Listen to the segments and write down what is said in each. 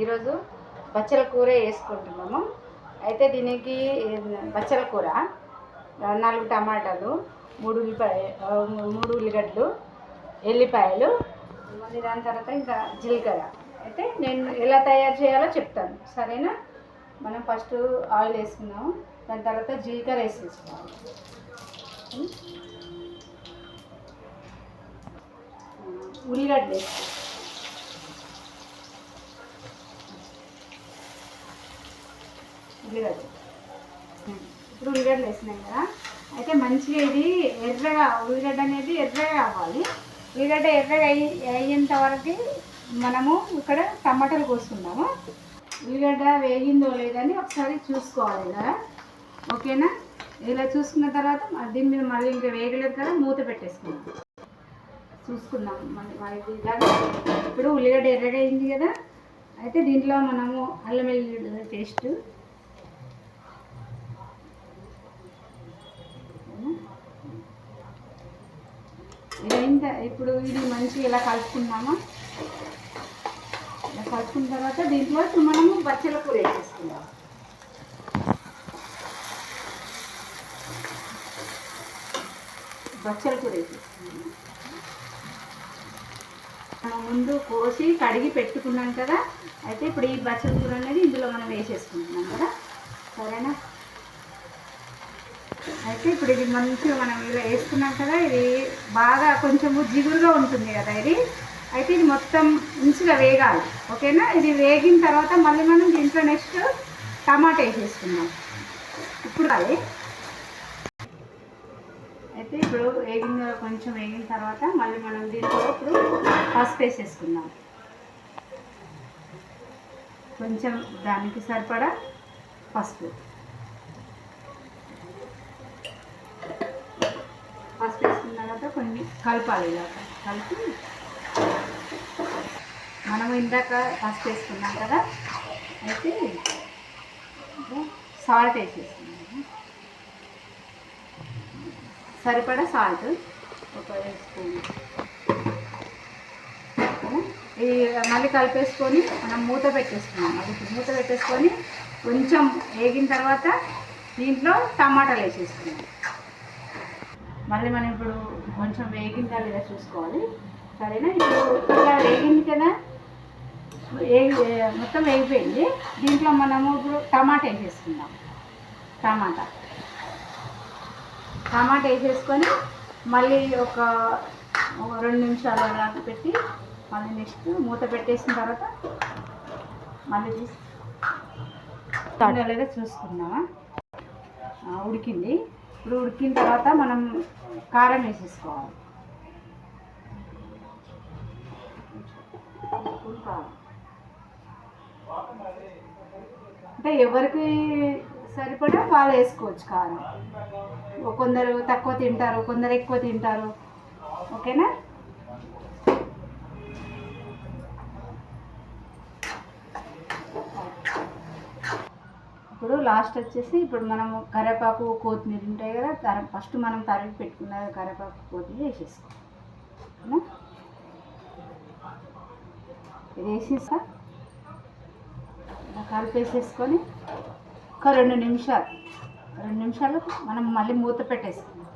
ఈరోజు బచ్చల కూర వేసుకుంటున్నాము. అయితే దీనికి బచ్చల కూర 4 టమాటాలు, 3 ఉల్లిగడ్డలు, ఎల్లిపాయలు, మళ్ళీ దాని తర్వాత ఇంకా జీలకర్ర. అయితే నేను ఎలా తయారు చేయాలో చెప్తాను, సరేనా? మనం ఫస్ట్ ఆయిల్ వేసుకున్నాము, దాని తర్వాత జీలకర్ర వేసేసుకోవాలి. ఉల్లిగడ్డలు వేసుకోవాలి. ఇప్పుడు ఉల్లిగడ్డలు వేసినాం కదా, అయితే మంచిగా ఇది ఎర్రగా, ఉల్లిగడ్డ అనేది ఎర్రగా అవ్వాలి. ఉల్లిగడ్డ ఎర్రగా అయ్యేంత వరకు మనము ఇక్కడ టమాటాలు కోసుకుందాము. ఉల్లిగడ్డ వేగిందో లేదని ఒకసారి చూసుకోవాలి కదా, ఓకేనా? ఇలా చూసుకున్న తర్వాత దీని మీద మళ్ళీ ఇంకా వేగలేదు కదా, మూత పెట్టేసుకుందాం. చూసుకుందాం మళ్ళీ ఇప్పుడు ఉల్లిగడ్డ ఎర్రగా అయింది కదా, అయితే దీంట్లో మనము అల్లం వెల్లుల్లి పేస్ట్, ఇప్పుడు ఇది మంచిగా ఇలా కలుపుకున్నామా. ఇలా కలుపుకున్న తర్వాత దీంట్లో మనము బచ్చల కూర వేసేసుకుందాం. బచ్చల కూర వేసేసుకుందాం. మనం ముందు కోసి కడిగి పెట్టుకున్నాం కదా, అయితే ఇప్పుడు ఈ బచ్చల కూర అనేది ఇందులో మనం వేసేసుకుంటున్నాం కదా, సరేనా? అయితే ఇప్పుడు ఇది మంచిగా మనం ఇలా వేసుకున్నాం కదా, ఇది బాగా కొంచెము జిగురుగా ఉంటుంది కదా ఇది. అయితే ఇది మొత్తం మంచిగా వేగాలి, ఓకేనా? ఇది వేగిన తర్వాత మళ్ళీ మనం దీంట్లో నెక్స్ట్ టమాటా వేసేసుకుందాం. ఇప్పుడు అది అయితే ఇప్పుడు కొంచెం వేగిన తర్వాత మళ్ళీ మనం దీంట్లో ఇప్పుడు పసుపు వేసేసుకుందాం. కొంచెం దానికి సరిపడా పసుపు వేసుకున్న తర్వాత కొన్ని కలపాలి. ఇలా కలిపి మనం ఇందాక పసుపు వేసుకున్నాం కదా, అయితే సాల్ట్ వేసేసుకున్నాము. సరిపడా సాల్ట్ ఒక స్పూన్. ఇది మళ్ళీ కలిపేసుకొని మనం మూత పెట్టేసుకున్నాం. అది మూత పెట్టేసుకొని కొంచెం వేగిన తర్వాత దీంట్లో టమాటాలు వేసేసుకున్నాం. మళ్ళీ మనం ఇప్పుడు కొంచెం వేగిందా లేదా చూసుకోవాలి, సరేనా? ఇప్పుడు ఇలా వేగింది కదా, మొత్తం వేగిపోయింది. దీంట్లో మనము ఇప్పుడు టమాటా వేసేసుకుందాం. టమాటా వేసేసుకొని మళ్ళీ ఒక 2 నిమిషాలు అలా పెట్టి మళ్ళీ నెక్స్ట్ మూత పెట్టేసిన తర్వాత మళ్ళీ లేదా చూసుకున్నామా. ఉడికింది. ఇప్పుడు ఉడికిన తర్వాత మనం కారం వేసేసుకోవాలి. అంటే ఎవరికి సరిపడా వాళ్ళు వేసుకోవచ్చు కారం. కొందరు తక్కువ తింటారు, కొందరు ఎక్కువ తింటారు, ఓకేనా? ఇప్పుడు లాస్ట్ వచ్చేసి ఇప్పుడు మనము కరివేపాకు, కొత్తిమీర ఉంటాయి కదా, ఫస్ట్ మనం తరిగి పెట్టుకున్న కరివేపాకు, కొత్తిమీర వేసేసుకో. ఇది వేసేసా ఇలా కలిపేసేసుకొని ఒక 2 నిమిషాలు మనం మళ్ళీ మూత పెట్టేసుకుందాం.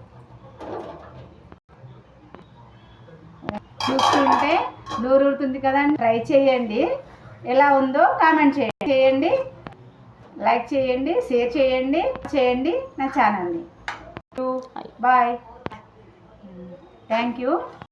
చూస్తుంటే నోరు ఊరుతుంది కదా, ట్రై చేయండి. ఎలా ఉందో కామెంట్ చేయండి, లైక్ చేయండి, షేర్ చేయండి నా ఛానల్ని. Bye, thank you.